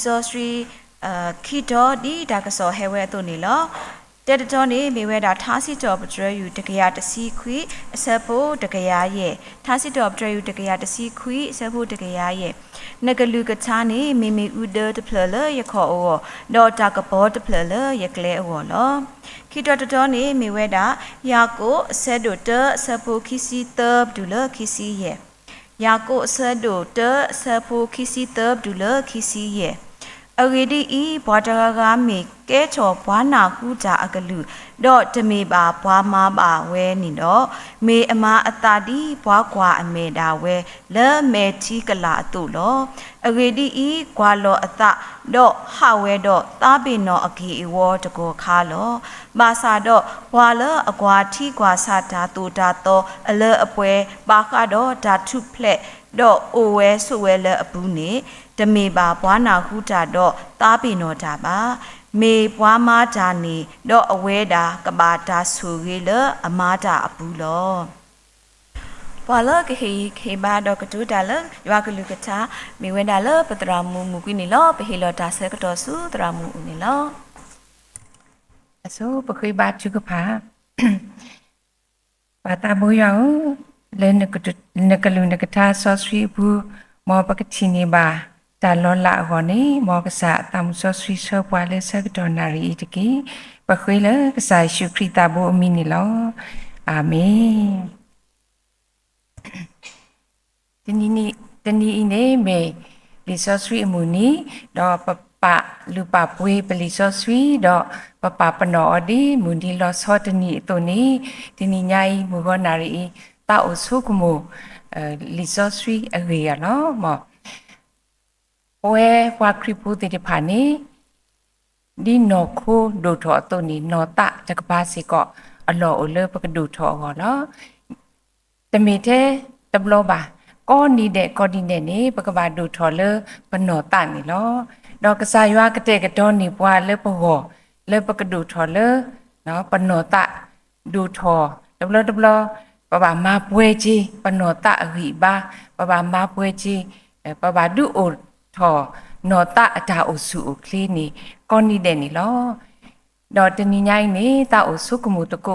resource kito di dakaso hewe to ni lo te to ni me we da thasi to ptre yu takaya tasi khui asapo takaya ye thasi to ptre yu takaya tasi khui asapo takaya ye nagalu ka cha ni me ude de plele ye kho o do ta ka bo de plele ye kle o lo kito to ni me we da ya ko asedo te asapo kisi tab du le kisi ye ya ko asedo te asapo kisi tab du le kisi ye already e bwataraga me ke cho bwana hu ja agalu do tme ba bwa ma ba we ni do me ama atadi bwa kwa ame da we le me thi kala tu lo already e kwa lo ata do ha we do ta bin no agi e wo to ko kha lo ba sa do bwa le akwa thi kwa sa ta tu ta to ale apwe ba kha do da thu phle do o we so we le abu niတမေပါဘွားနာဟုတာတော့တာပင်တော့တာပါမေဘွားမားတာနေတော့အဝဲတာကဘာတာဆူရီလအမားတာအပူလောဘာလကခေဘာတော့ကတူတာလရွာကလူကချာမေဝဲတာလပတရာမူမူကွီနေလောပဟေလောတာဆဲကတော့ဆူတရာမူဦးနေလောအစိုးပခွေဘာချုကဖာပါတာဘူယောလဲနကလူနကတာဆော့စရီဘူးမောပကချီနေပါตาลอละหอนี่มอกษะตามซอสวิเชอร์ปวาเลสักดอนารีตะกี้ปะคุยเลยกษะชุคริตาโบมินิลออาเมนตนีเนเมลิซอสวิมูนีดอปะปะลูปะปุยเปลิซอสวิดอปะปะปะนอดีมูนีลอซอตนีตัวนี้ตนีใหญ่มูกอนารีตาโอสุกมูลิซอสวิอเรียเนาะมอโอ้วาคริปูติผานี้ดีนอคูดูถอตัวนี้นอตะจักบาสิก็อลอโอเลปกดูถอหอเนาะแต่มีเทตบโลบะก็นี่เดก็ดีเดนี่ปกบาดูถอเลปนอตะนี่เนาะดอกกษายว่ากะเตกะดอนนี่ปวาเลปหอเลปกดูถอเลเนาะปนอตะดูถอตบโลปะบามาป่วยจีปนอตะอหิบาปะบามาป่วยจีปะบาดูโอทอนอตะตาโอสุคลีนี่ก้อนนี่เดนี่ลอดอตนี่ใหญ่นี่ตาโอสุกมุตะโก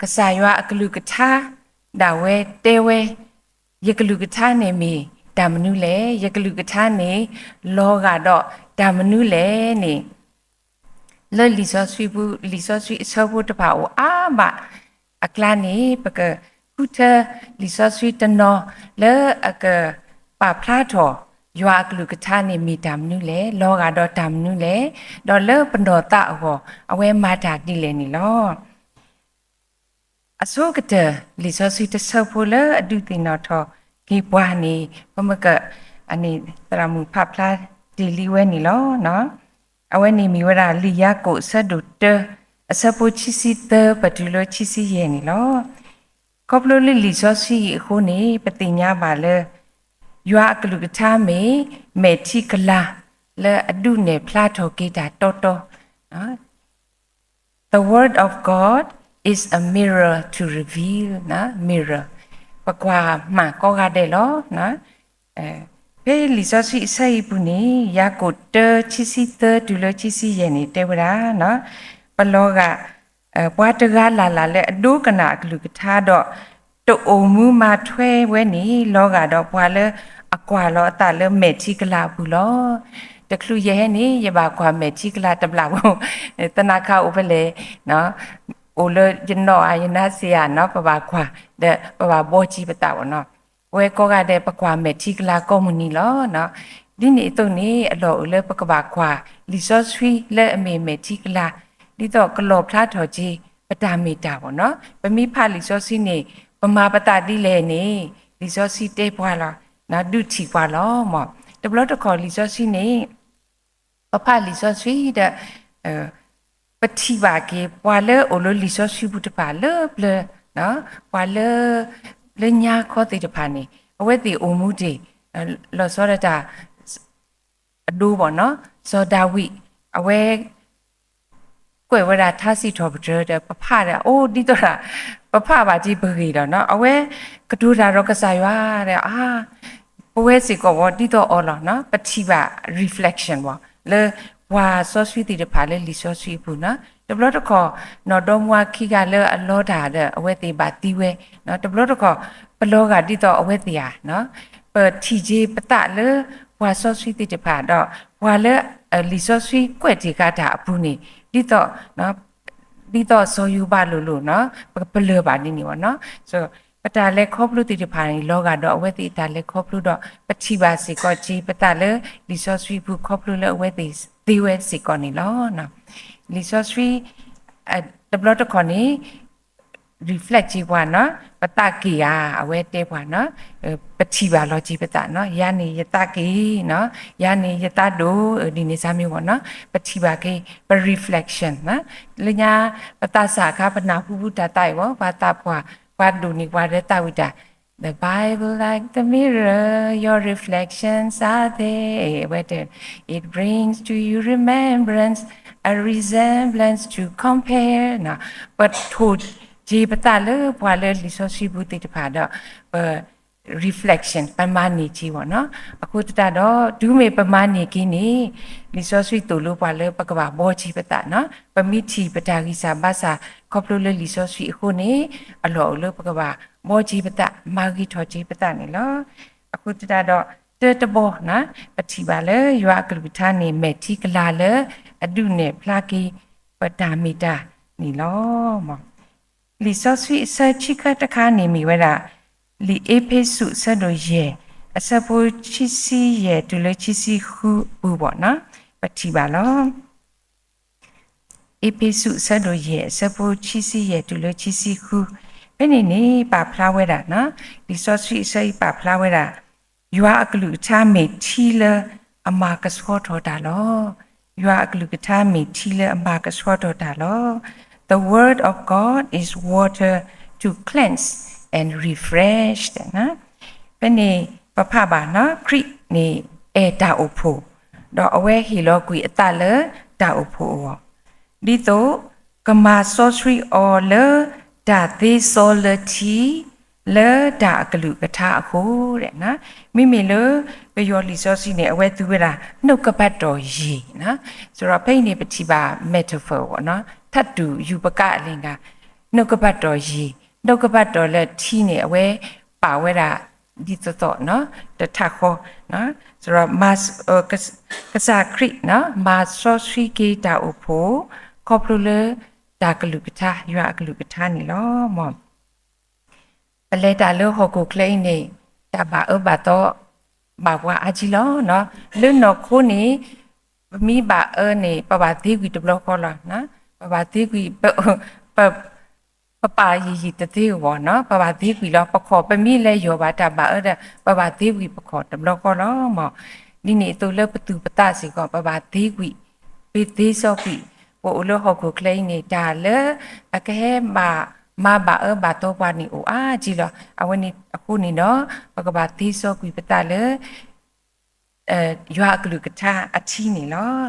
กะสายวะกะลุกะทาดาเวเตเวยะกะลุกะทาเนมีดามนุเลยะกะลุกะทาเนลอกะดอดามนุเลนี่เลลิซอสวิซอบุตะพาโออาบะอักลานี่ปะกะคุเทลิซอสวิตะนอเลอะกะปาพลาทอยวากลุกทานี่มีดำนู่เลยลอกาดอดำนู่เลยดอเลปนดอตะหอเอาไว้มาจากดิเลนี่ลออโศกเตลิซอสิตะซอพูเลอดุตินอทอกีบวานี่ปะมะกะอันนี้ตรามุภาพลาดิลิเวนี่ลอเนาะเอาไว้นี่มีเวลาลิยาโกสะดุเตอสะโพชิสิเตปะตุโลชิสิเยนี่ลอคอบโลลิซอสิโคนี่ปะติญญาบาเลยัวกลุกทาเมทิกลาและอดุเนพลาโทกิดาโตโต The word of God is a mirror to reveal นะ mirror ปกว่ามาก็กาเดลอนะเพลิซอสิไซปุนียากดเตชิซิเตดุลชิซิเยนี่เตวรานะปลอกะปวาตกาลาและอดุกนะกลุกทาดอตโอมูมาทเวเวนี่ลอกาดอปวาเลอกว่าลอตาเลเมทิกลาบุลอตะคลุเยนี่ยบากว่าเมทิกลาตบลาตนาคาอุเปเลเนาะโอเลยนออายนาเสียเนาะปะบากว่าเดปะบาโบจิปะตาวเนาะเวก็กะเดปะกว่าเมทิกลาก็มุนีลอเนาะดินี่ตรงนี้อลอเลปะกบากว่าลิซอสวีเลเมทิกลาดิตอกลอพลาทอจีปะตาเมตาวเนาะปะมีพาลิซอสินี่ปะมาปะตาดิเลนี่ลิซอสิเตปวาลานะดูทีกว่าล้อหมอแต่บล็อกตะขอลิซอสินี่ปะพาลิซอสิเดปฏิบาเกปวาเลโอโลลิซอสิบุตปาเลเปลเนาะปวาเลญาข้อติตปานี่เอาไว้ติโอมูดิลอซอดตาดูบ่เนาะซอดาวิเอาไว้กวยเวลาท่าสิทอบเจอเดปะพาเดโอ้ดิตระปะพาบาจิเบกีดเนาะเอาไว้กระดูดารกษายว่าเดปเวสิก็ว่าดิโตออลเนาะปฏิบา reflection ว่า le wa so sui ti de pha le li so sui bu na de blo de kho no do mwa khi ga le a lo da de awe ti ba ti we no de blo de kho plo ga ti to awe ti ya no pa thi je pata le wa so sui ti de pha do wa le li so sui kwet ti ga da bu ni ti to no ti to so yu ba lo no plo ba ni wa no soปตาเลครบรู้ติดผ่านโลกาดอกเวติตาเลครบรู้ดอกปฏิบัติสิก็จีปตาเลลิซอสวีผู้ครบรู้แล้วเวติตีเวสิก่อนนี่ล้อนะลิซอสวีดับลอตก่อนนี้ reflect จีว่าเนาะปตากียาเอาไว้เตว่าเนาะปฏิบัติลอจีปตาเนาะยานี่ยตากีเนาะยานี่ยตาดูดีนี่สามีว่าเนาะปฏิบัติกีป reflection นะเลยญาปตาสาขาปนาผู้พุทธไตวะปตาว่าว่าดูนี่ว่าได้ตาวิดา The Bible like the mirror your reflections are there whether it brings to you remembrance a resemblance to compare นะbut to จีปตาเลพวาเลลิโซซีบุติตพาดreflection ประมาณนี้จีวะเนาะအခုတတတော့ဒူးမေပမာဏီကင်းနေလီစောဆွီတူလို့ပါလေပကဘာဘောချီပတနော်ပမိချီပတာကိစာဘာစာခေါပလို့လေလီစောဆွီအခုနေအလောလို့ပကဘာဘောချီပတမာဂီထောချီပတနေလောအခုတတတော့တဘောနော်ပတိပါလေရွာကလူထာနေမေတီကလာလေအဒုနေဖလာကီပတာမီတာနီလောမောလီစောဆွီစချိကတခါနေမိဝဲတာလီအေဖေစုဆတ်တို့ရဲ့အစပိုချီစီရဲ့ဒူလချီစီခုဘူပေါ့နော်ပတိပါလောအေဖေစုဆတ်တို့ရဲ့အစပိုချီစီရဲ့ဒူလချီစီခုဘယ်နေပါဖလာဝဲတာနော်ဒီဆော့စီစိပါဖလာဝဲတာယွာအကလူချာမေချီလအမာကစောထောတာလောယွာအကလူကချာမေချီလအမာကစောထောတာလော The word of God is water to cleanse and refresh นะเป็นนี่ปะพะบาเนาะครินี่ตาอุโพดอกเอาไว้ฮีโลกุยอตาเลตาอุโพดิโตกมาซอสรีออเลดาเตโซลทีเลดากลุกะทาโคတဲ့นะမိမိလေပယောလီစောစီနဲ့အဝဲသူဝဲတာနှုတ်ကပတ်တော်ရည်นะဆိုတော့ဖိနေပတိပါ metaphor ပေါ့နော်ထတ်တူယူပကအလင်ကနှုတ်ကပတ်တော်ရည်နှုတ်ကပတ်တော်လက်ထီနေအဝဲပါဝဲတာဒီတော့နော်တထခေါ်နော်ဆိုတော့ mass ကစားခရစ်နော် mass ဆိုစီကေတာဥဖို့ခေါပလူလေဒါကလူကထာရွာကလူကထာနေလောမောပလဲတာလို့ဟောကိုကလိနေတဘာဘတော့ဘာဝအကြီးလောနော်လွန်းတော့ခိုးနေမိဘာနေပပတိကွီတဘလခေါ်လာနော်ပပတိကွီပပရီတတိဝနော်ပပတိကွီလောပခေါ်ပမိလဲယောဘာတဘာပပတိကွီပခေါ်တဘလခေါ်လောမောဒီနေတူလပတူပတစီကောပပတိကွီပိတိစောကွီပိုလို့ဟောကိုကလိနေတာလေအကဲมาบาบาโตปานี่โออาจีลอวันนี้အခုนี่เนาะปกบาติโซกุปตะเลยากลุกะทาอธินี่เนาะ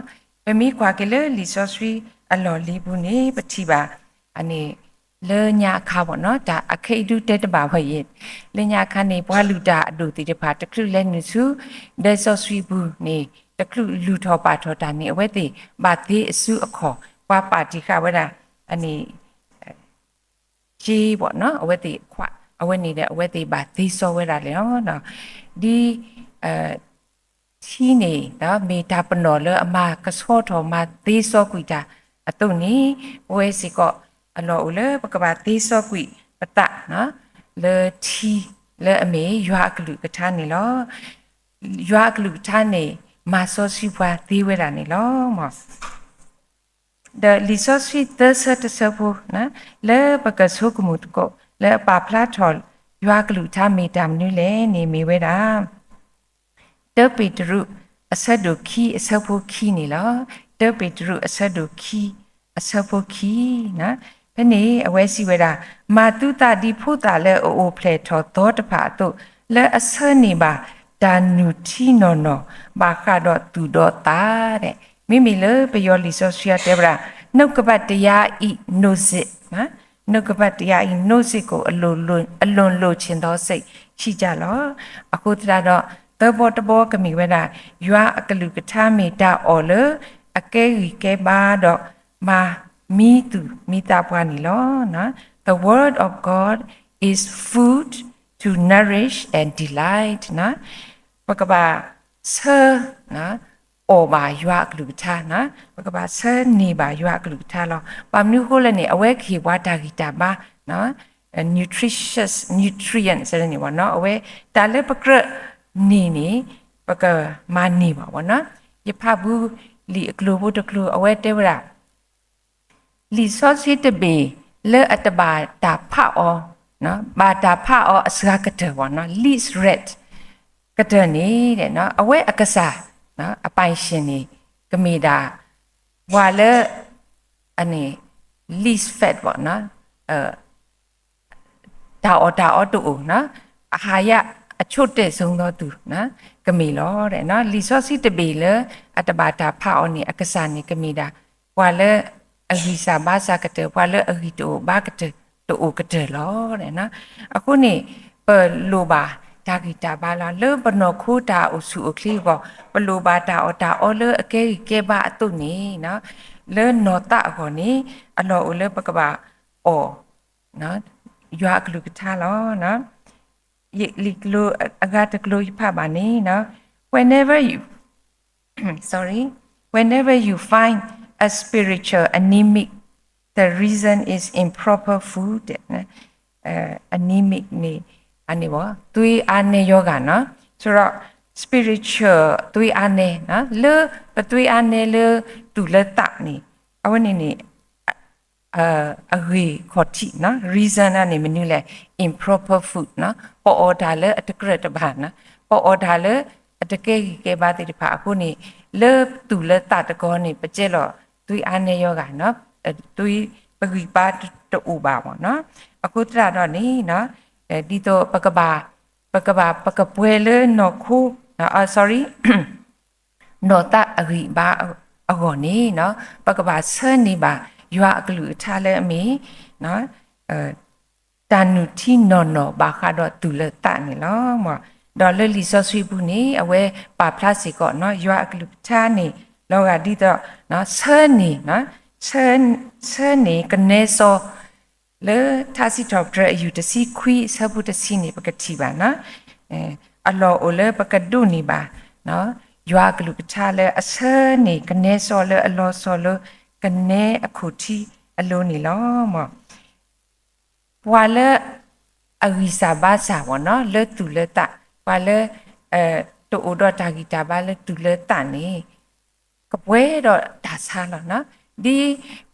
ปะมีกว่ากะเลลิซอสรีอลอลีบุนี่ปฏิบาอันนี้เลญาคาบ่เนาะดาอခိดุเตตบาဘယေเลญาคานี่บွာလူတာအဒုတိတဖာတကလူလဲနုစုဒေซอสรีบุนี่တကလူလူထောပါထောတာนี่အဝဲတိဘာတိအစုအခေါ်ဘွာပါတိခဝဒอันนี้จีบ่เนาะเอาไว้ติขวะเอาไว้นี่แหละเอาไว้ติบาติซอไว้ล่ะเนาะဒီที่นี่เนาะเมตาปนอเลอมากระซ้อทอมาติซอกุยตาอตุนี้โวยสิก็อลออุเลปกบาติซอกุยปะตะเนาะเลทีเลอเมยะกลุกะทานี่ลอยะกลุกะทานี่มาซอสิบวาติเวล่ะนี่ลอมอthe resource the servo นะလဲပကဆုကမှုတကောလဲပါဖလာထော်ရွာကလူထားမေတ္တာမနုလဲနေမိဝဲတာတပိတရုအဆက်တို့ခီအဆက်ဖို့ခီနေလားတပိတရုအဆက်တို့ခီအဆက်ဖို့ခီနော်ဘယ်နေအဝဲစီဝဲတာမာတုတဒီဖို့တာလဲအိုဖလေထော်သောတဖာတို့လဲအဆက်နေပါဒါနုတီနော်ဘာကတော့သူတော့တာတဲ့မိမိလေပယောလီဆိုဆွာတေဗရာနှုတ်ကပတ်တရားဤနိုစစ်နော်နှုတ်ကပတ်တရားဤနိုစစ်ကိုအလွန်လိုချင်သောစိတ်ရှိကြလောအခုတရတော့ the bottle kami weda yua akalukata meta ole akeri keba do ma mi tu mita pwani lo na the word of God is food to nourish and delight na pakaba sir na o ba yua akalukata na pakaba sir ni ba yua akalukata lo pamnu ko le ni awe ki wata gita ba na nutritious nutrients อะไรนี่วะเนาะเอาไว้แต่ละปะกระนี่ปะกะมานี่บ่วะเนาะยะพะบูลีกลูบุตกลูเอาไว้เตวระลีซอสิตเบเลอัตบาตาพะออเนาะบาตาพะอออสกะกะเตวะเนาะ least red กะเตนี่เด้เนาะเอาไว้อกษาเนาะอปายရှင်นี่กะมีดาวาเลอันนี้ least fat บ่เนาะတာအော်တူနော်အာဟာရအချွတ်တဲ့ဆုံးတော့သူနော်ကမီလောတဲ့နော်လီဆော့စီတပီလအတဘာတာဖာအော်နီအကဆာနီကမီဒါဘွာလအဂီစာဘာစာကတဲ့ဘွာလအဂီတိုဘာကတဲ့တူကတဲ့လောတဲ့နော်အခုနေပလိုပါတာဂီတာဘာလာလေဘနောခူတာအဆူအခလီဘောပလိုပါတာအော်လေအကဲကေဘာအတုနေနော်လေနောတာခေါနေအလောလေပကဘာအော်နော်ยากลูกท่าล้อนะยิลิกลูอากาตกลูยภาบานี้นะ whenever you sorry whenever you find a spiritual anemic the reason is improper food นะ anemic นี่อันนี้ว่าตุยอันเนโยกะนะဆိုတော့ spiritual ตุยอันเนนะเลปตุยอันเนเลตุเลตะนี่အဝနေနေအဂေခေါ်တိနော် reason အနေမနူးလဲ improper food နော်ပေါ် order လဲအတကရတဘာနော်ပေါ် order လဲအတကဲကဲပါတိတဖာအခုနေလဲတူလဲတတကောနေပကျက်တော့သူအနေယောကနော်သူပဂိပါတူပါပေါ့နော်အခုတရတော့နေနော်ဒီတော့ပကပွဲလဲနော်ခုsorry နော်တအဂိပါအကောနေနော်ပကဘာဆန်နေပါยากลูท่าเลอมีเนาะตานุที่นอนบาคาดอตุเลตะนี่เนาะหมอดอลลิซอสวีบุนี่เอาไว้ปาพลาสติกเนาะยากลูท่านี่แล้วก็ดิตอเนาะเชิญนี่เนาะเชิญนี่กันเนโซเลท่าสิทอบเรอยู่ตะซีคุยซะบุตะซีนี่ปกติบานะอัลลอฮ์โอเลปกดุนี่บาเนาะยากลูท่าเลอเชิญนี่กันเนโซเลอัลลอฮ์โซเลကနေအခုတီအလုံးနေလောမပွာလအဂီစာဘာစာဝနော်လေတူလေတာပွာလတူဒတာဂီတာဘာလေတူလေတာနေကပွဲတော့ဒါစားလောနော်ဒီ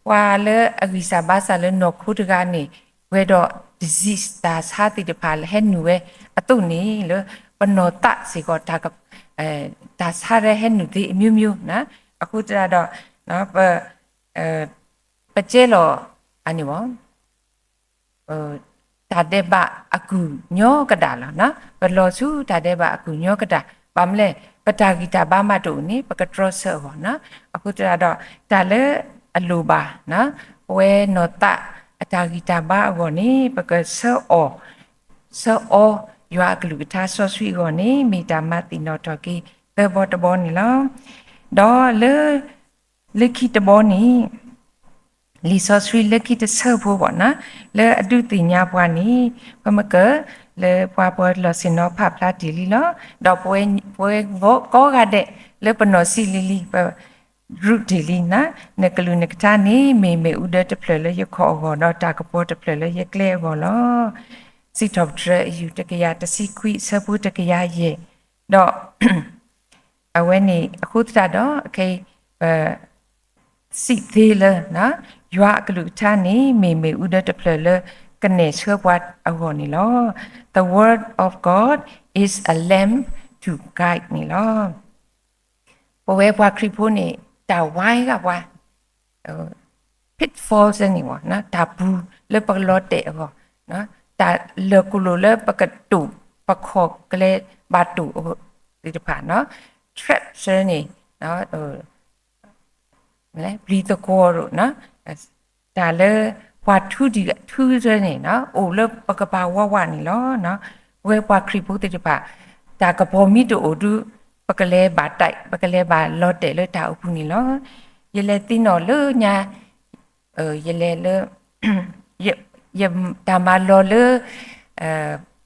ပွာလအဂီစာဘာစာလေနော်ခုတကနေဝဲတော့ disease ဒါစားတိတဖာလေဟဲ့နူဝဲအတုနေလေပနောတစီကောတာကဒါစားရဟဲ့နူဒီအမျိုးမျိုးနော်အခုတရတော့နော်ပကျဲလောအနိဝတာတဲ့ဘအခုညောကတာလားနော်ဘလောစုတာတဲ့ဘအခုညောကတာဘာမလဲပတာဂီတာဘာမတူနိပကထရဆောနော်အခုတရတော့ဒါလေအလိုပါနော်ဝဲနောတအတာဂီတာဘာအောနိပကဆောယွာကလူကတာဆောဆွီကိုနိမီတာမတိနောတကီတေဘောတဘောနိလောဒေါ်လေခိတဘောနီလီဆော့စရီလေခိတဆဘောဘောနာလေအဒုတိညာဘွားနီပမကလေဘွားဘောလစင်နောဖပလာတီလီလောဒေါ်ပွဲဘောကောကတဲ့လေပနောစီလီလီပရုတီလီနာနကလူနကတာနီမေဥဒတ်ဖလလေရခေါ်ဘောတော့တာကပေါ်တဖလလေရကလေဘောလောစီတော့ဒရယူတကရတစီခွိဆဘူးတကရရဲ့တော့အဝဲနေအခုတတော့โอเคสิသေးလနော်ယွာကလူထာနေမေဥဒတ်ဖလလကနေချဘတ်အဂောနီလော the word of God is a lamp to guide နီလောဘဝဘွားခရိဖိုးနေတာဝိုင်းကဘွားpitfalls နီဝနော်တာဘူးလပကလော့တဲ့အဂောနော်တာလကူလိုလပကတူပခောကလေဘတ်တူဒီတဖာနော် trap စနေနော်လဲဘလီတကောရနော်ဒါလေဘွားထူဒီထူးစနေနော်အိုလပကပါဝဝနီလောနော်ဝဲဘွားခရိပုတ်တိပါ ta ka po mi to odu pakale ba tai pakale ba lotte le ta upu ni lo yele tino le nya yele le ye ta ma lo le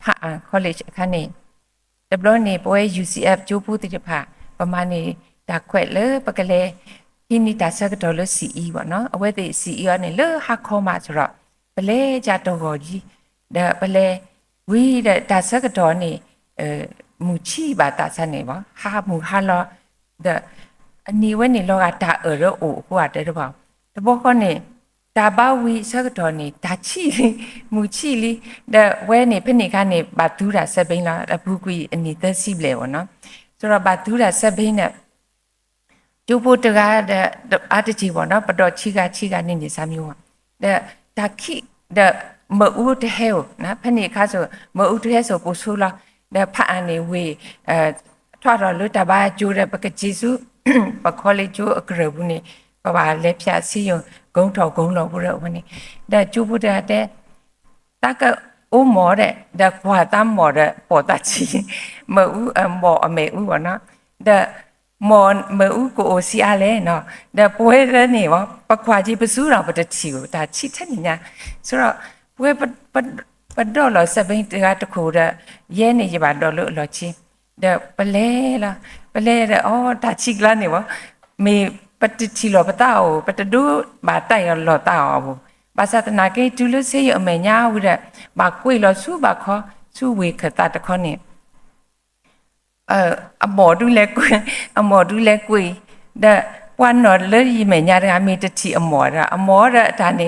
pha college ခန်းနေတဘလနေပွဲ UCF ကျိုးဖို့တိဖာပမာနေတာခွက်လေပကလေဟိနီတာဆက်တော်လ CE ပေါ့နော်အဝဲတိ CE ရနေလေဟာခေါ်မှာဆိုတော့ပလဲကြတော့ကိုကြီးဒါပလဲဝီတဲ့တာဆက်တော်နေမူချီပါတာဆန်နေပါဟာမူဟာလောတဲ့အနီဝဲနေလောကတာရောအိုဟိုကတဲ့တော့တဘောခေါနေတာဘာဝီဆက်တော်နေတာချီမူချီလီတဲ့ဝဲနေဖိနေကနေဘာဒူးတာဆက်ဘိန်းလာအဘူးကွီအနီသက်စီလေပေါ့နော်ဆိုတော့ဘာဒူးတာဆက်ဘိန်းနဲ့ကျိုးဖို့တကားတဲ့အတကြီးပေါ့နော်ပတော်ချီကနေနေစားမျိုးတဲ့ဒါခိတဲ့မအူတဟဲနော်ဖိနေခါဆိုမအူတဟဲဆိုပို့ဆိုးလာတဲ့ဖအန်နေဝေထွားတော်လွတ်တဘာကျိုးတဲ့ပကကြီးစုပခေါ်လေကျိုးအကရဘူးနေဘာလက်ဖြတ်စီယုံဂုံထော်ဂုံလောဘူးတော့ဝင်တဲ့ကျူဘူးတဲ့တကအိုမောတဲ့ဒါခွာတမ်းမောတဲ့ပေါ်တချီမအူမောအမေဦးဘောနော်တဲ့မောမအူကိုအိုစီအားလဲနော်တဲ့ပွဲတဲ့နေဘောပခွာကြီးပစုတော်ပတချီကိုဒါချီထက်နေညာဆိုတော့ပွဲပတော့လောစပိန်တကတခုတဲ့ရဲနေရပါတော့လို့လောချင်းတဲ့ပလဲလားပလဲတဲ့အော်ဒါချီကလာနေဘောမေပတချီလောပတာကိုပတဒုဘာတိုင်လောတာဘူးဘာသာတနာကေတူလစေရအမေညာဝရဘာကွေလောစုဘာခောစုဝေခတာတခောနေအမောဒူလဲကွေတဲ့ပွားနော်လေယမေညာရအမေတချီအမောရဒါနေ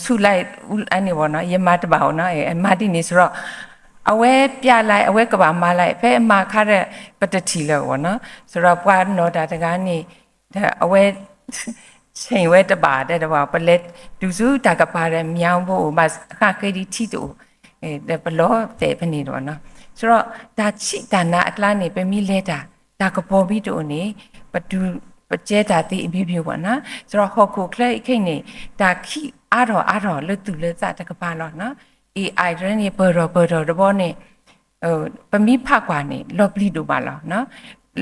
ဆူလိုက်အဲ့နေဘောနော်ယမတပါဘောနော်အမတိနေဆိုတော့အဝဲပြလိုက်အဝဲကဘာမလိုက်ဖဲအမခါတဲ့ပတချီလောဘောနော်ဆိုတော့ပွားနော်ဒါတကားနေအဝဲချိန်ဝဲတပါတဲ့တပါပလက်ဒူစုတာကပါတဲ့မြောင်းဖို့မအခခေဒီတီတူတဲ့ဘလောတဲ့ဖနေတော့နော်ဆိုတော့ဒါချိဒါနာအကလာနေပဲမိလဲတာဒါကပေါ်ပြီးတော့နေပတူပကျဲတာတိအပြည့်ပြပေါ့နော်ဆိုတော့ဟော်ကိုကလေးခိနေဒါခိအားတော်လွတ်သူလွတ်စတကပါတော့နော် AI ရနေဘောတော့တဘောနေပမိဖကွာနေလော့ပလီတို့ပါလားနော်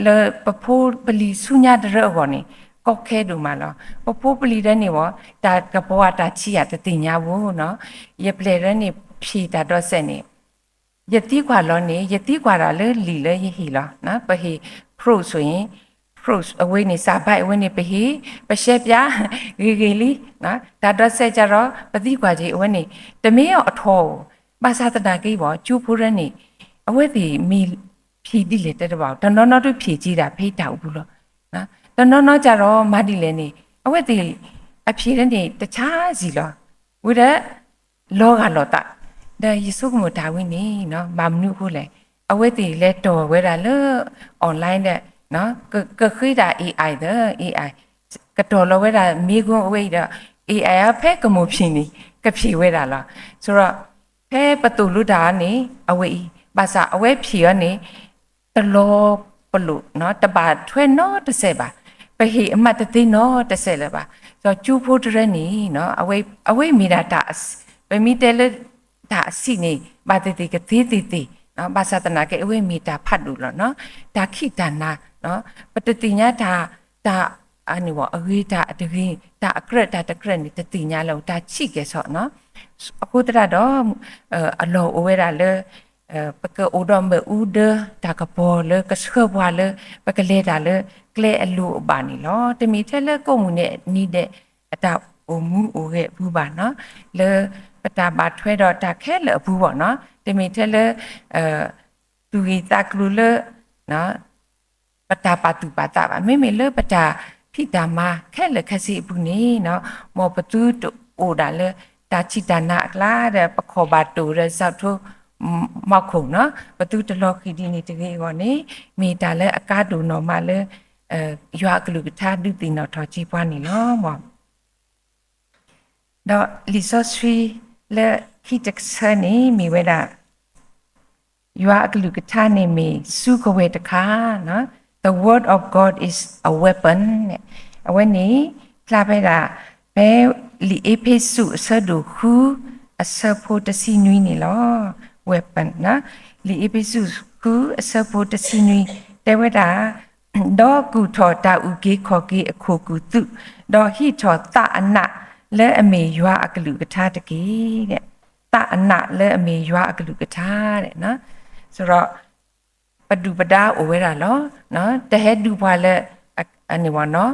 လေပဖိုးပလီဆုညာတရောကောနေကောက်ခဲတို့မှာလားပဖိုးပလီတဲ့နေဘောဒါကဘောတာချီရတတိညာဘူးနော်ရပလေတဲ့နေဖြီတာတော့ဆက်နေယတိကွာလောနေယတိကွာတာလေလီလေယဟီလားနော်ပဟီ pro ဆိုရင် pro အဝေးနေစာပိုက်အဝေးနေပဟီပရှက်ပြဂေလီနော်ဒါတော့ဆက်ကြတော့ပတိကွာကြီးအဝေးနေတမင်းရောအထောပါစာတနာကိဘောကျူဖိုးရနေအဝဲဒီမီဖြီတိလေတဲ့ပေါ့တနော်တို့ဖြီကြည့်တာဖိတ်တောက်ဘူးလို့နော်တနော်ကြတော့မတီလဲနေအဝဲဒီအဖြီတဲ့နေတခြားစီလောဝိရလောကလောတာဒါယေစုကမတာဝင်းနေနော်မမနုခုလေအဝဲဒီလဲတော်ဝဲတာလေအွန်လိုင်းတဲ့နော်ကခိတာ AI တဲ့ AI ကတော်လောဝဲတာမိကွန်းအဝဲတော့ AI အဖက်ကမှုဖြီနေကဖြီဝဲတာလားဆိုတော့ဖဲပတူလူတာနေအဝဲဘာသာအဝဲဖြီရနေတလောပလူနော်တပါထွဲနော်30ပါပဟိအမတ်တိနော်30လည်းပါဆိုကျူဖို့တရနေနော်အဝဲမီတာတာပမီတဲလတာစီနေဘာတိကတိနော်ဘာသာတနာကအဝဲမီတာဖတ်လို့နော်ဒါခိတနာနော်ပတတိညာဒါအနိဝအဝေးတာတကြီးဒါအကရတာတကရနေတတိညာလောက်ဒါချိကဲဆော့နော်အခုတရတော့အလောအဝဲတာလေပကအိုဒမဥဒတာကပေါ်လေကစခဘွာလေပကလေတာလေကလေအလူဘာနီလောတမီထဲလေကုံမှုနဲ့နီးတဲ့အတာအိုမူအိုရဲ့ဘူးပါနော်လေပတာဘာထွဲတော့တာခဲလေဘူးပေါ့နော်တမီထဲလေသူဂီတာကလူလေနော်ပတာပါတူပါတာပါမေလေပတာဖိတာမခဲလေခစီဘူးနေနော်မောပတူအိုဒါလေတာချီတနာကလာတဲ့ပခောဘာတူရဲ့ဇတ်ထိုမောက်ခုံနော်ဘသူတလောခီဒီနေတကယ်ကောနေမိတာလဲအကားတူနော်မလဲရွာကလူကထားဒုတိနော်ထော်ချီပွားနေနော်မောတော့လီဆိုဆွီလဲခိတက်ဆာနေမိဝဲတာရွာကလူကထားနေမိစုကဝဲတခါနော် the word of god is a weapon အဝဲနေဖလာပဲတာဘဲလီအေဖေစုဆဒူခူအစဖို့တစီနွီနေလောweapon นะลีเอพิสุ ခုအစဖို့တစီနွီတဲဝဲတာဒေါ်ကူထော်တာဥကေခေါ်ကေအခုကူတုဒေါ်ဟိထော်တအနလဲအမေရွာအကလူကထားတကေတဲ့တအနလဲအမေရွာအကလူကထားတဲ့နော်ဆိုတော့ပဒုပဒါအိုဝဲတာလောနော်တဟဲဒူဘွာလဲအနေဝနော်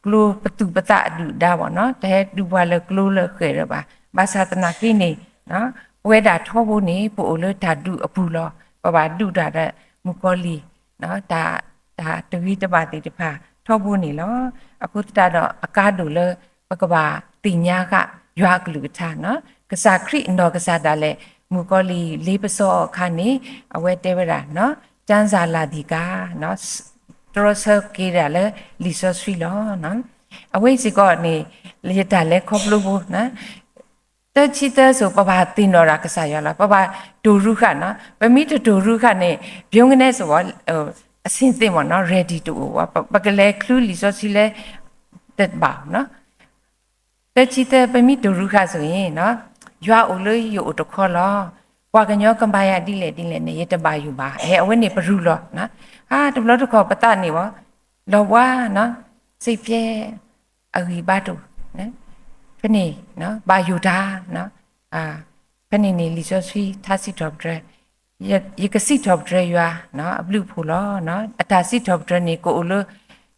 ကလိုပတုပတအဒူဒါဘောနော်တဟဲဒူဘွာလဲကလိုလဲခဲရပါဘာသာတနာကိနေနော်ဝဲတာထောဖို့နေပို့လို့ဓာတုအပူလောဘာဒုတာတဲ့မူကောလီနော်ဒါတဝိတပါတိတဖာထောဖို့နေလောအခုတတော့အကားတူလဲပကဘာတင်ညာကရွာကလူထားနော်ကစားခရိနော်ကစားတာလဲမူကောလီလေးပစောခါနေအဝဲတဲဝရာနော်ကျန်းစာလာဒီကာနော်တရဆကေရလဲလီဆော့ဆွီလောနော်အဝဲစီကောနေလေတာလဲခေါပလို့ဘူးနော်တချီတဆိုပပတင်တော်ရာကစားရလားပပဒူရုခနော်ပမိတဒူရုခနဲ့ဘုံကနေဆိုတော့အစင်းသိမနော် ready to ပကလေခလူလီဆိုစီလေတက်ပါနော်တချီတပမိဒူရုခဆိုရင်နော်ရွာအိုလို့ယူတခေါ်လောဘွာကညောကံပါရတိလေနေရတပါယူပါအဝဲနေပရုလောနော်ဟာတဘလို့တခေါ်ပတနေဘောလောဝါနော်စိတ်ပြဲအဂီဘတ်တူနော်ဖနေနော်ဘာယူတာနော်ဖနေနေလီဆိုစီသာစီတော့ဒရယကစီတော့ဒရရွာနော်အဘလူဖူလောနော်အတာစီတော့ဒရနေကိုလို့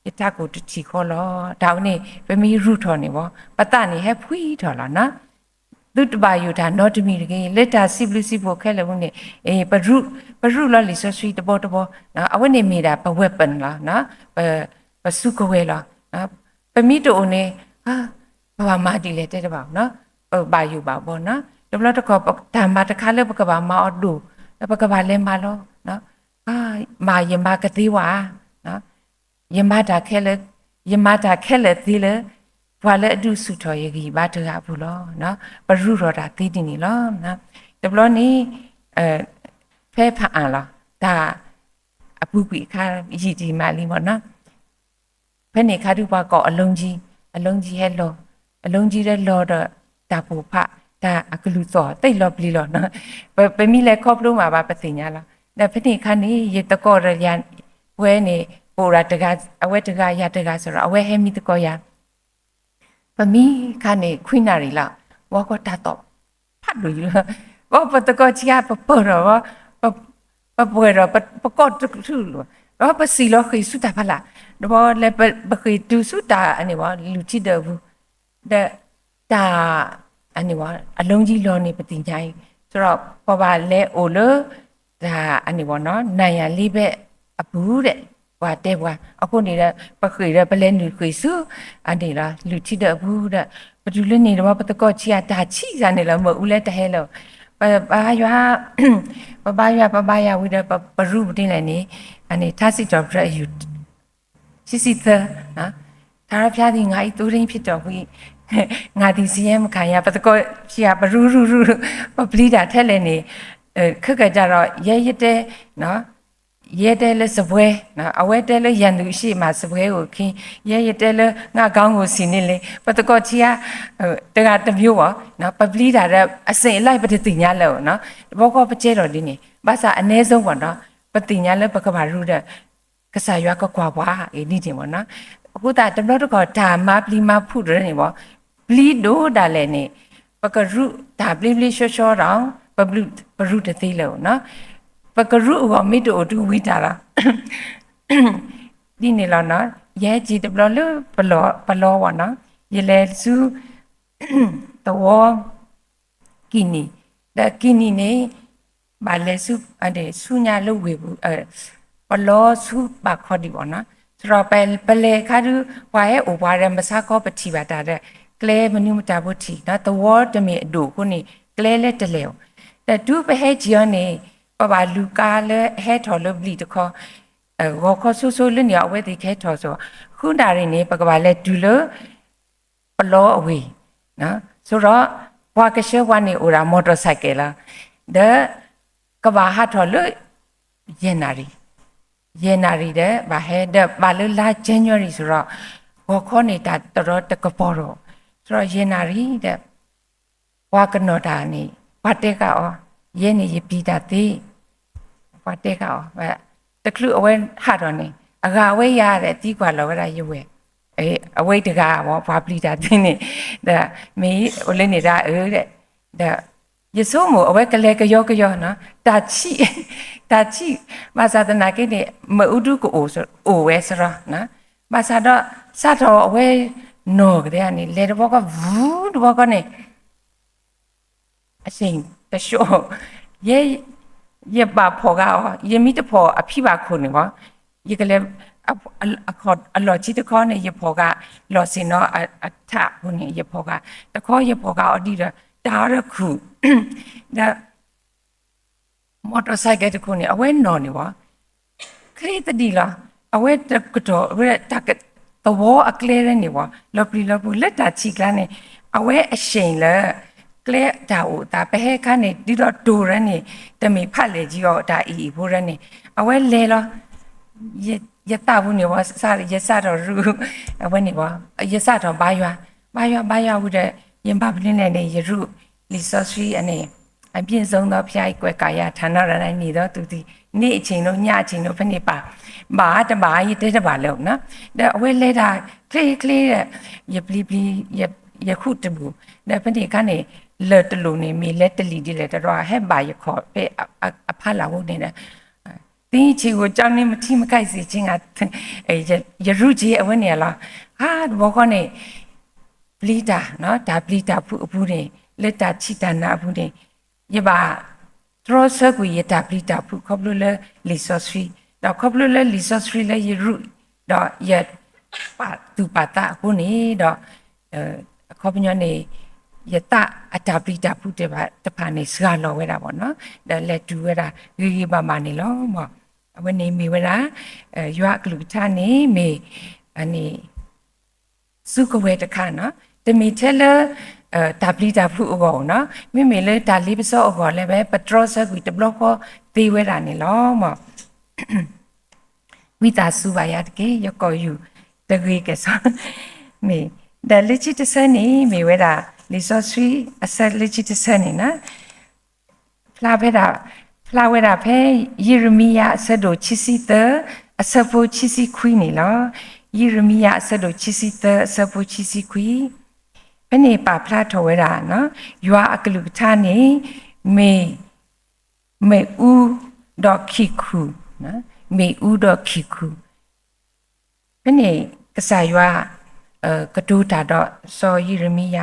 ယတကိုတချီခေါ်လောဒါနေပမီရုထော်နေဘောပတနေဟဲဖွီးထော်လောနော်သူတပါယူတာနော်တမီတကယ်လက်တာစီဘလူစီဖို့ခဲလည်းဘုန်းနေပရုလောလီဆိုစီတဘောနော်အဝနေမိတာပဝက်ပန်လားနော်ပစုကဝဲလားနော်ပမီတိုနေဘာမာဒီလေတဲ့ပါနော်ဘာယူပါဘောနော်တဘလတခေါ်ဓမ္မတခါလဲပကဘာမအော်ဒူပကဘာလဲမလောနော်မာယမကတိဝါနော်ယမတာခဲလဲဒီလေဘွာလဲအဒုစုထော်ရကြီးဘာတရဘူးလောနော်ပရုရောတာသိတင်နီလောနော်တဘလနေဖဲဖာအလားဒါအပူကွေခါရည်ဒီမာလီမောနော်ဖဲနေခါဒူပါကောအလုံးကြီးဟဲလောအလုံးကြီးတဲ့လောတော့တာပူဖဒါအကလူစောတိတ်လောပလီလောနော်ပမီလဲခေါပလို့မှာပါပသိညာလားဒါဖနေခါနေရတကောရရဝဲနေပိုရာတကအဝဲတကရတကဆိုတော့အဝဲဟဲမီတကောရပမီခါနေခွိနာရီလားဝါကောတာတော့ဖတ်လို့ရဝါပတကောချီပပရောပပွဲရောပကောတုထုလို့ဝါပစီလောခိစုတာဖလားတော့လဲပခိတူစုတာအနေဝါလူချစ်တယ်ဘူးဒါအနေဝါအလုံးကြီးလောနေပတိညာဆိုတော့ပပလဲအိုလို့ဒါအနေဝါနော်နိုင်ရလေးပဲအဘူးတဲ့ဘွာတဲ့ဘွာအခုနေတဲ့ပခိရပလဲနူခွေစုအနေလားလူချစ်တယ်ဘူးတဲ့ဘဒူလည်းနေတော့ပတကောချီတာချိစားနေလို့မဟုတ်ဦးလဲတဟဲလို့ဘာရွာပပရွာဝိဒပရုပတင်လည်းနေအနေသာစီတော့ပြယူစီသနော်ဒါရဖျားဒီငါဤတူရင်းဖြစ်တော့ဘူးငါဒီစီယမခံရပတကောချီပရုပပလီတာထက်လည်းနေခက်ကြတော့ရဲရတဲ့နော်ရဲတဲလဲစပွဲနော်အဝဲတဲလဲရန်သူရှိမှစပွဲကိုခင်းရဲတဲလဲငါကောင်းကိုစီနေလေပတကောချီတကတမျိုးပေါ့နော်ပပလီတာတဲ့အစင်လိုက်ပတိညာလဲနော်ဘောကောပကျဲတော်ဒီနေဘာသာအ ਨੇ ဆုံးပေါ့နော်ပတိညာလဲပကဘာရုတဲ့ကစားရွာကကွာပွားအေးနေတယ်ပေါ့နော်အခုတတဘလတကောဓာမပလီမဖုတယ်နေပေါ့ပလီဒိုဒါလဲနေပကရုဒါပလီရှောရှောတောင်ပရုတသိလဲနော်ပကရုကမိတူတူဝိတာလားဒီနေလားနော်ရဲကြည့်တဘလပလောဝနော်ရလဲစုတော့ကီနီဒါကီနီနေဘာလဲစုအဲ့ဆူညာလို့ဝေဘူးပလောစုပါခေါ်ဒီပေါ့နော်ဆိုတော့ပလဲခါဒူဝါရဲ့အိုဘာရမစားကောပတိပါတာတဲ့ကလဲမနုမတာဘူးတီနော်တဝတမေအဒိုခုနေကလဲလက်တလဲတဲ့ဒူပဲဟဲဂျီယနေပပလူကာလဲဟဲထော်လို့ဘလီတခေါ်ဝခေါ်ဆူလနေအဝဲတိခဲထော်ဆိုခုနာရင်းနေပကပါလဲဒူလို့ပလောအဝေးနော်ဆိုတော့ဘွားကရှဲဝါနေအိုရာမော်တော်ဆိုင်ကယ်လားတဲ့ကဘာဟာထော်လို့ယေနာရီတဲ့ဘာဟဲတဲ့ဘာလို့လာ January ဆိုတော့ဘောခေါ်နေတာတော်တကပေါ်တော့ဆိုတော့ယေနာရီတဲ့ဘွားကနော်တာနေဘာတဲ့ကဩယေနေရပြီးတာသေး ပွားတဲ့ကောတကလူအဝဲဟာတော့နေအကအဝဲရတဲ့တီးကွာလောကရရွယ်အဝဲတကားဘောဘာပလီတာတင်းနေဒါမေဟိုလည်းနေတာတဲ့ဒါယေဆုမို့အဝဲကလေးကရောနော်တာချိမာသာတနာကိနေမဥဒုကိုအိုဝဲစရနော်မာသာတော့စတော့အဝဲနော်ကတဲ့ကနေလေတော့ကဝူးတော့ကနေအစင်တရှို့ye ba phoga ye mi de pho a phi ba khu ni ko ye kale a khot a lo chi de kho ne ye phoga lo sin no a tha khu ni ye phoga de kho ye phoga odi da ra khu da motorcycle de khu ni awe no ni wa khri ta di la awe de ko we ta ka to wo a clear ni wa lo bu let ta chi kla ni awe a shin laကလဲတာဦးဒါဘဲခါနေဒီတော့ဒိုရနေတမီဖတ်လေကြီးရောဒါအီဖိုးရနေအဝဲလဲလောရတာဘူးနေဝစားရစတော့ရူအဝဲနေဝရစတော့ဘာရွာဦးတဲ့ရင်ပါပလင်းနေရရူလီဆော့စီအနေအပြည့်စုံသောဖျားကွယ်ကာယဌာနရတိုင်းနေတော့သူဒီနေ့အချိန်တော့ညအချိန်တော့ဖနေပါဘာတဘာရတဲ့တဘာလုံးနော်ဒါအဝဲလဲတာကလေးရပလီရခုတဘူးဒါဖနေကနေလေတလူနေမီလက်တလီဒီလက်တော့ဟဲ့ဘာရခေါ်ပဲအဖလာဟုတ်နေတယ်တင်းချီကိုကြောင်းနေမထီမကိုက်စီချင်းကရရုကြီးအဝဲနေလားဟာဘောကနေပလီတာနော်ဒါပလီတာဖူအဖူနေလက်တာချီတနာအဖူနေရပါထရောဆကူရတာပလီတာဖူခေါပလိုလေလီဆော့စရီတော့ခေါပလိုလေလီဆော့စရီလေရရုတော့ရပါတူပါတာဖူနေတော့ခေါပညနေယတအတာပရိတာဖုတေပါတဖာနေစကားလောဝဲတာပေါ့နော်ဒါလက်တူဝဲတာရေးပါမနေလောမောအဝနေမီဝဲတာရွာကလူချာနေမေအနေစုကဝဲတခါနော်တမီချဲလတာပရိတာဖုအောနော်မေလေဒါလေးပစောအောလည်းပဲပထရောဆကူတဘလော့ခေါ်သေးဝဲတာနေလောမောဝိတာစုပါရတကေရကောယူတကြီးကစားမေဒါလက်ချစ်တဆန်နေမေဝဲတာလီဆော့ဆွီအဆက်လက်ချစ်တဆန်နေနော်ဖလာဝဲတာဖဲယေရမိယအဆက်တို့ချစ်စီတအဆက်ဖို့ချစ်စီခွီးနေလောယေရမိယအဆက်တို့ချစ်စီတအဆက်ဖို့ချစ်စီခွီးဘယ်နေပါဖလာထော်ဝဲတာနော်ယွာအကလူချာနေမေဦးဒေါခိခုနော်မေဦးဒေါခိခုဘယ်နေကစားယွာကတူတာတော့စောယေရမိယ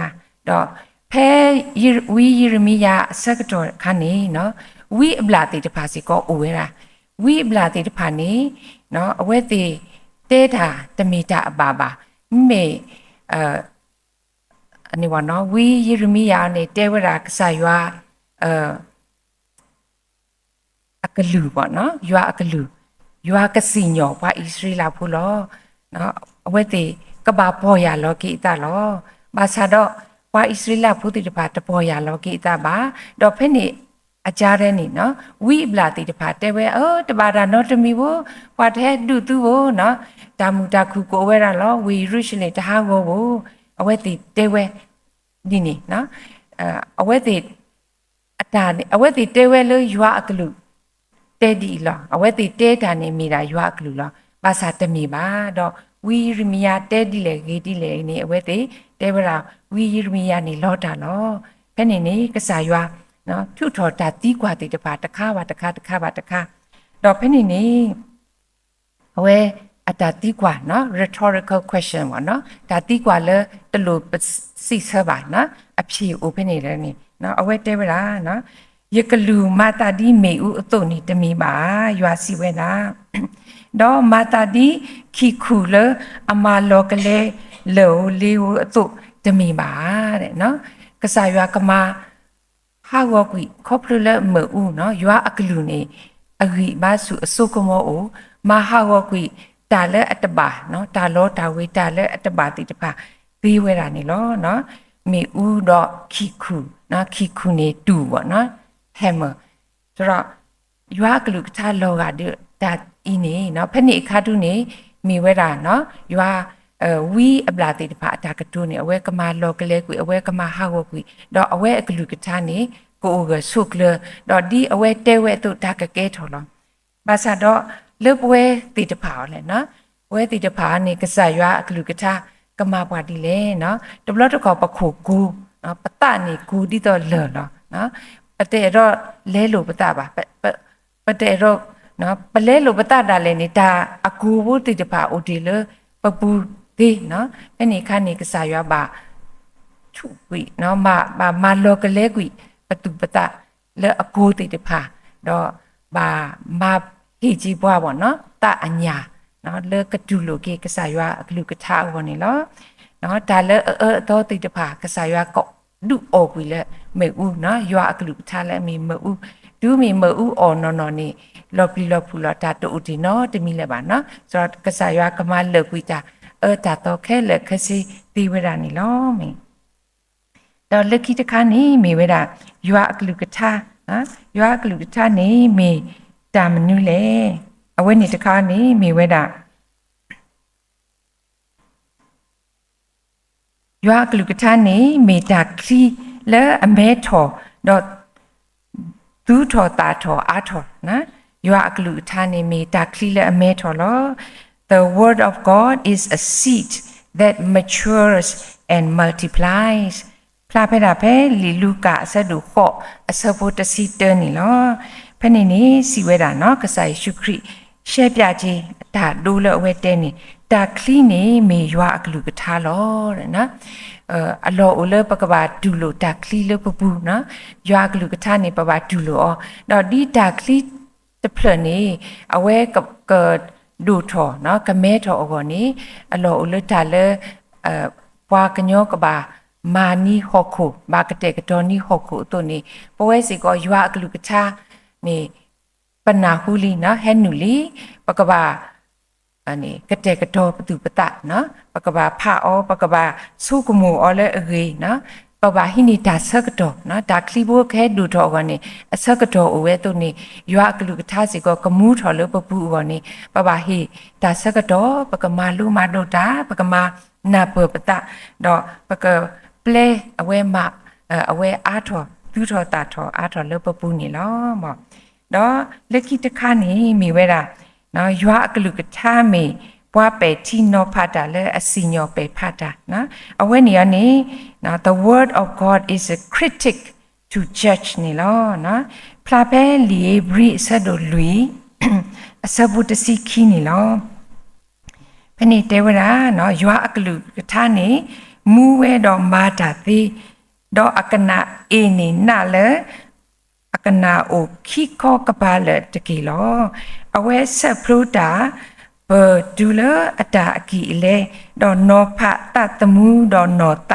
တော့ဖဲဝီယေရမိယစက်တော်ခါနေနော်ဝီအပလာတေတဖာစီကောအိုဝဲတာဝီအပလာတေတဖာနေနော်အဝဲတေတဲတာတမီတာအပါမေအနေဝနော်ဝီယေရမိယနဲ့တဲဝရာကဆာယွာအကလူပေါ့နော်ယွာအကလူယွာကစီညောဘာဣသရေလဖူလောနော်အဝဲတေကဘာပေါ်ရလောကိတာလောဘာသာတော့ဝါဣသရေလဖူတိတပါတပေါ်ရလောကိတာပါတော့ဖဲနေအကြတဲ့နေနော်ဝိပလာတိတပါတဲဝဲတပါတာနော်တမီဘောဟွာတဲ့ဒုသူဘောနော်ဒါမူတာခုကိုဝဲရလောဝီရုရှလေတဟာဘောဘောအဝဲတိတဲဝဲဒီနေနော်အဝဲတိအတာနေအဝဲတိတဲဝဲလို့ယွာအကလူတဲဒီလောအဝဲတိတဲတာနေမိတာယွာအကလူလောဘာသာတမီပါတော့ဝီရမီယာတဲဒီလေဂေဒီလေနေအဝဲတိတဲဝရာဝီရမီယာနေလောတာလောဖဲနေကစားရွာနော်ဖြူထော်တာတီးကွာတိတပါတခါပါတခါတော့ဖဲနေအဝဲအတာတီးကွာနော် rhetorical question ပေါ့နော်ဒါတီးကွာလဲတလို့စိဆပါနော်အဖြေအိုဖဲနေတယ်နေနော်အဝဲတဲဝရာနော်ယကလူမာတာဒီမေဦးအတုန်နီတမီပါရွာစီဝဲနာတော့မာတာဒီခီခူလအမာလောကလေလောလီဝအတုတမီပါတဲ့နော်ကစားရွာကမာဟာဝကွီခေါပလမူနော်ရွာအကလူနေအဂီဘာစုအစုကမောမဟာဝကွီတာလဲအတပါနော်တာလောတာဝေတာလဲအတပါတိတပါပြီးဝဲတာနေလောနော်မေဦးတော့ခီခူနော်ခီခူနေတူပေါ့နော်ဟဲမဆိုတော့ရွာကလူကထားလောကဒါအင်းနေနော်ဖက်နေအခါတူနေမိဝဲတာနော်ရွာဝီအပလာတေတဖာအတာကတူနေအဝဲကမာလောကလေးကွေအဝဲကမာဟာဝကွေတော့အဝဲအကလူကထားနေကိုကဆုကလတော့ဒီအဝဲတဲဝဲတို့တာကကဲထော်လော ဘာသာတော့လေပွဲတီတဖာလေနော်ပွဲတီတဖာနေကစားရွာအကလူကထားကမာပွားဒီလေနော်တဘလတ်ကောပခုကူနော်ပတနေကူဒီတော့လော်နော်ပတဲ့တော့လဲလို့ပတပါပတဲ့တော့နော်ပလဲလို့ပတတာလည်းနေတာအကူဘူးတီတဖာအိုဒီလေပပူဒီနော်အဲ့နေခါနေကစားရွာပါထုကွီနော်မလောကလေးကွီပတူပတလေအကူတီတဖာတော့ဘာမဟီကြီးဘွားပေါ့နော်တအညာနော်လေကတူလိုကေကစားရွာအကလူကထားဘောနေလောနော်ဒါလေတော့တိတဖာကစားရွာကောဒုအော်ကွီလေမေဦးနော်ရွာအကလူကထားလေမေဦးဒူမီမေဦးအော်နော်နေလော်ပီလော်ဖူလာတာတူဒီနော်တမီလေပါနော်ဆိုတော့ကစားရွာကမလေကွီတာတာတော့ခဲလေခစီတီဝရနေလောမေတော့လက်ခိတခါနေမေဝရရွာအကလူကထားနော်ရွာအကလူကထားနေမေတာမနုလေအဝဲနေတခါနေမေဝဲတာရွာကလူကထနေမေတာခရီလဲအမဲထော်တော့ဒူထော်တာထော်အားထော်နော်ရွာကလူကထနေမေတာခရီလဲအမဲထော်လော The word of God is a seed that matures and multiplies ဖလာဖဲတာဖဲလီလူကအဆက်တို့ခော့အစဖို့တစီတနေလောဖနေနေစီဝဲတာနော်ကစားရှုခရိရှဲပြကြီးဒါဒိုးလအဝဲတဲနေတာခလီနေမေရွာအကလူကထားလောတဲ့နော်အလောအိုလပကဘာဒူလိုတာခလီလပပူနော်ရွာကလူကထားနေပဘာဒူလိုအော်တော့ဒီတာခလီတဖလနေအဝဲကဒူထော်နော်ကမဲထော်အော်နေအလောအိုလတာလေဘွာကညောကဘာမာနီဟော့ခုမာကတဲ့ကတော်နီဟော့ခုတို့နေပွဲစီကောရွာအကလူကထားနေပနာဟူလီနော်ဟဲနူလီပကဘာအနေကတဲ့ကတော်ပတူပတနော်ပကဘာဖာအောပကဘာစုကမူအော်လေအဂေနော်ပဘာဟိနီတာဆကတော်နော်ဒါကလီဘိုခဲဒူတော်ကနေအဆကတော်အဝဲတို့နေရွာကလူကထားစီကောကမူးထော်လို့ပပူအော်နေပဘာဟိတာဆကတော်ပကမာလူမာဒိုတာပကမာနာပပတတော့ပကပလေအဝဲမအဝဲအားထော်ဒူထော်တာထော်အားထော်လို့ပပူနေလောမောတော့လက်ခိတခါနေမိဝဲတာနော်ရွာအကလူကထားမေဘွားပဲတီနောဖတာလဲအစီညောပဲဖတာနော်အဝဲနေရနေနော် the word of God is a critic to judge နေလောနော်ဖလာပဲလီဘရီဆက်တို့လူအစဘူးတစီခီနေလောဖနေတဲဝရာနော်ရွာအကလူကထားနေမူဝဲတော့မာတာသေးတော့အကနာအေနေနာလဲအကနာအိုခိခောကပါလတကီလောအဝဲဆက်ဖလိုတာဘဒူလအတာအကီလေတော့နောဖတတမှုတော့နောတ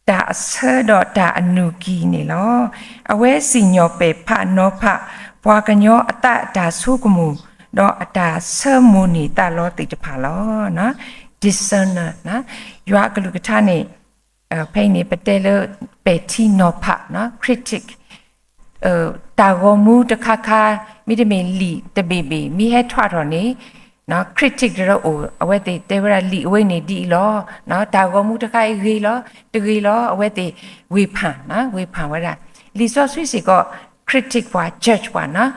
တာဆတော့တာအနုကီနေလောအဝဲစီညောပေဖနောဖဘွာကညောအတတာဆုကမှုတော့အတာဆမူနီတလောတိတဖာလောနော် discerner နော်ရွာကလူကထားနေဖိနေပတဲလပေတီနောဖနော် criticတာဂောမူတခါခါမိတမေလီတဘေဘေမိဟဲထွားတော်နေနော် critic တော့အဝဲတေတေဝရလီအဝဲနေဒီလောနော်တာဂောမူတခါရေလောတဂီလောအဝဲတေဝေဖန်နော်ဝေဖန်ဝဲတာလီစောဆွေစီက critic ပွား judge ပွားနော်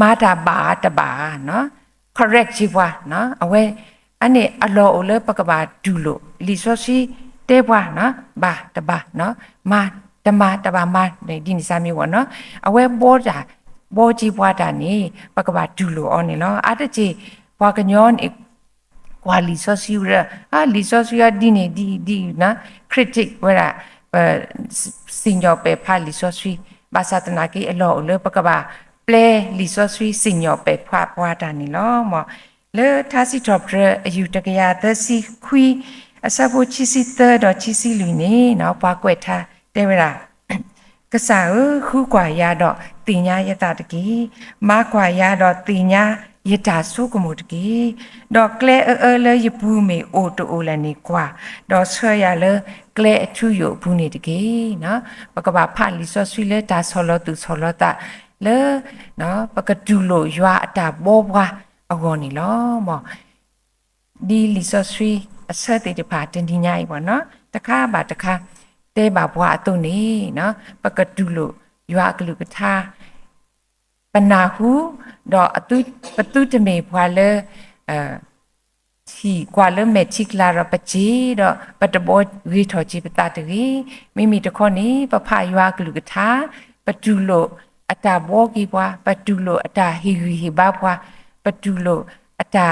မာတာဘာတဘာနော် correct ကြီးပွားနော်အဝဲအနေအလောအလပကဘာဒူလိုလီစောစီတေပွားနော်ဘာတဘာနော်မာတမတဘာမဒီနိစာမျိုးပေါ့နော်အဝဲဘောတာဘောကြီးဘွားတာနေပကဘာဒူလိုအော်နေလောအတကြီးဘွားကညောနေကွာလီဆိုစီရလီဆိုစီရဒီနေဒီနော် critic ဝရစင်ညောပေဖာလီဆိုစီဘာသာတနာကေအလောလပကဘာ play လီဆိုစီစင်ညောပေဖာဘွားတာနေလောမောလေသာစီတော့ပြအယူတကရသစီခွီအစဖို့ချီစီသတော့ချီစီလူနေနော်ဘွားကွက်ထားတဲဝရာကစားခုကွာရတော့တင်ညာယတတကီမကွာရတော့တင်ညာယတာဆုကမှုတကီတော့ကလဲလေယပူးမေအိုတိုလနေကွာတော့ဆွဲရလေကလဲအထူယဘူးနေတကီနော်ပကဘာဖလီဆောဆွီလေတာဆောလောသူဆောလောတာလေနော်ပကဒူလိုရွာအတာဘောဘွားအကောနေလောမောဒီလီဆောဆွီအဆက်တေတပါတင်ဒီညာကြီးပေါ့နော်တခါပါတခါတဲပါဘွားအတုံနေနော်ပကတူလို့ရွာကလူကထား ปนาหูดอกอตุปตุตเมพวาเลที่กว่าเริ่มเมชิกลาราปจีดอปัตบอวีทอจีปตาตรีไม่มีตะคนนี้ปะพายว่ากลุกทาปตุโลอัตาบอกีบว่าปตุโลอัตาฮิวิฮิบาบว่าปตุโลอัตา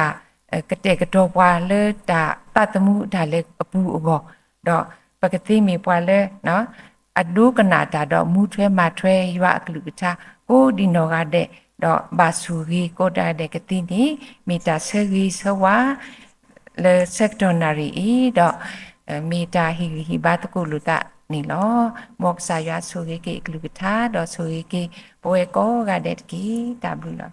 กระเตกระดอกว่าเลตาตาตมุดาเลอปูอบอดอปกติมีปวาเลเนาะอดูกนาดาดอมูทเวมาทเวยวากลุกทาโกดิโนกาเดดอบาสูรีโกดาเดกตินีมีตาเซรีสวาle secondary do meta hi ba to lu ta ni lo mok sa ya so ge ke lu tha do so ge ke poe ko ga det ki ta bu lo